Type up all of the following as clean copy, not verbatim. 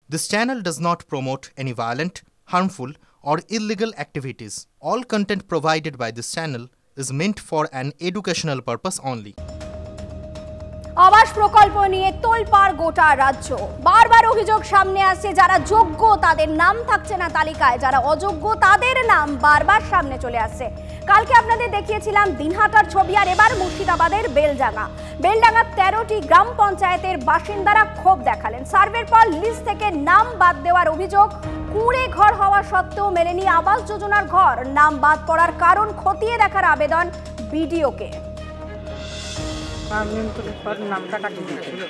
This channel does not promote any violent, harmful, or illegal activities. All content provided by this channel is meant for an educational purpose only. আবাস প্রকল্প নিয়ে তোলপাড় গোটা রাজ্য। বারবার অভিযোগ সামনে আসছে, যারা যোগ্য তাদের নাম থাকছে না তালিকায়, যারা অযোগ্য তাদের নাম বারবার সামনে চলে আসছে। কালকে আপনাদের দেখিয়েছিলাম দিনহাটার ছবি, আর এবার মুর্শিদাবাদের বেলডাঙ্গার 13টি গ্রাম পঞ্চায়েতের বাসিন্দারা ক্ষোভ দেখালেন। সার্ভের পর লিস্ট থেকে নাম বাদ দেওয়ার অভিযোগ। কুঁড়ে ঘর হওয়া সত্ত্বেও মেলেনি আবাস যোজনার ঘর। নাম বাদ পড়ার কারণ খতিয়ে দেখার আবেদন বিডিওকে।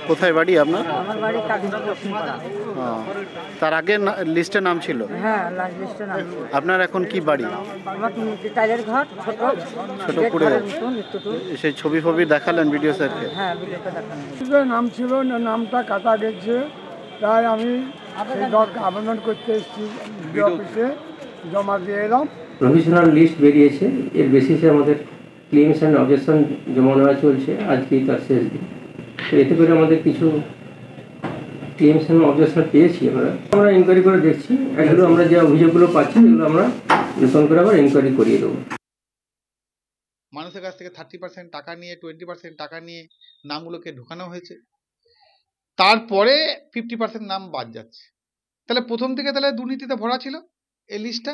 কোথায় বাড়ি আপনার? আমার বাড়ি কালীপুর পশ্চিমপাড়া। তার আগে লিস্টে নাম ছিল? হ্যাঁ, লিস্টে নাম ছিল। আপনার এখন কি বাড়ি? আমার টাইলের ঘর, ছোট করে সেই ছবি ফবি দেখালেন ভিডিও স্যারকে? হ্যাঁ, ভিডিওতে দেখালেন। নাম ছিল না, নামটা কাটা গেছে, তাই আমি আবেদন করতে এসেছি অফিসে, জমা দিয়ে এলাম। প্রভিশনাল লিস্ট বেরিয়েছে, এর বেসিসে আমাদের ক্লেমস অ্যান্ড অবজেকশন জমা নেওয়া চলছে। আজকেই তার শেষ দিন। তো এতে করে আমাদের কিছু ক্লেমস অ্যান্ড অবজেকশন পেয়েছি। আমরা ইনকোয়ারি করে দেখছি, এগুলো আমরা যে অভিযোগগুলো পাচ্ছি এগুলো আমরা নতুন করে আবার ইনকোয়ারি করিয়ে দেবো। মানুষের কাছ থেকে 30% টাকা নিয়ে 20% টাকা নিয়ে নামগুলোকে ঢোকানো হয়েছে, তারপরে 50% নাম বাদ যাচ্ছে। তাহলে প্রথম থেকে তাহলে দুর্নীতিতে ভরা ছিল এই লিস্টটা।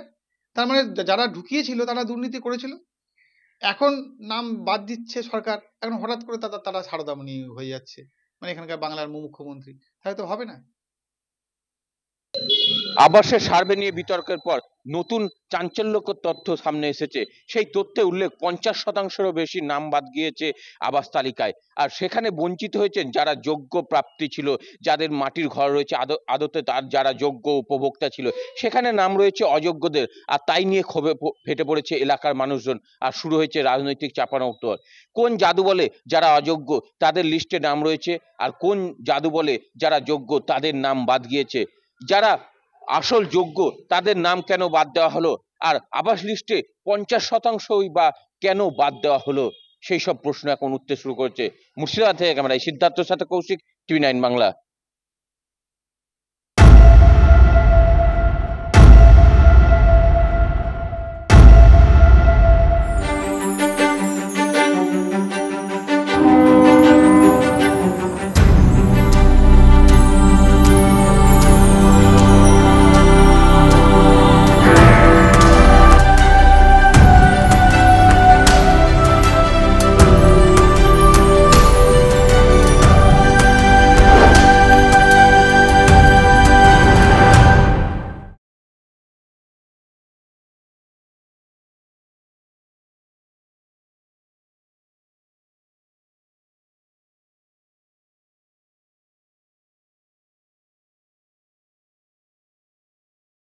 তার মানে যারা ঢুকিয়েছিল তারা দুর্নীতি করেছিল। এখন নাম বাদ দিচ্ছে সরকার, এখন হঠাৎ করে তারা সারদামণি হয়ে যাচ্ছে, মানে এখানকার বাংলার মুখ্যমন্ত্রী। তাহলে তো হবে না। আবাসের সার্ভে নিয়ে বিতর্কের পর নতুন চাঞ্চল্যকর তথ্য সামনে এসেছে। সেই তথ্যে উল্লেখ 50%-রও বেশি নাম বাদ গিয়েছে আবাস তালিকায়। আর সেখানে বঞ্চিত হয়েছেন যারা যোগ্য প্রাপ্তি ছিল, যাদের মাটির ঘর রয়েছে, আদতে তার যারা যোগ্য উপভোক্তা ছিল, সেখানে নাম রয়েছে অযোগ্যদের। আর তাই নিয়ে ক্ষোভে ফেটে পড়েছে এলাকার মানুষজন, আর শুরু হয়েছে রাজনৈতিক চাপানোতর। কোন জাদু বলে যারা অযোগ্য তাদের লিস্টে নাম রয়েছে, আর কোন জাদু বলে যারা যোগ্য তাদের নাম বাদ গিয়েছে? যারা আসল যোগ্য তাদের নাম কেন বাদ দেওয়া হলো, আর আবাস লিস্টে 50%ই বা কেন বাদ দেওয়া হলো, সেই সব প্রশ্ন এখন উঠতে শুরু করেছে। মুর্শিদাবাদ থেকে ক্যামেরায় সিদ্ধার্থর সাথে কৌশিক, TV9 বাংলা।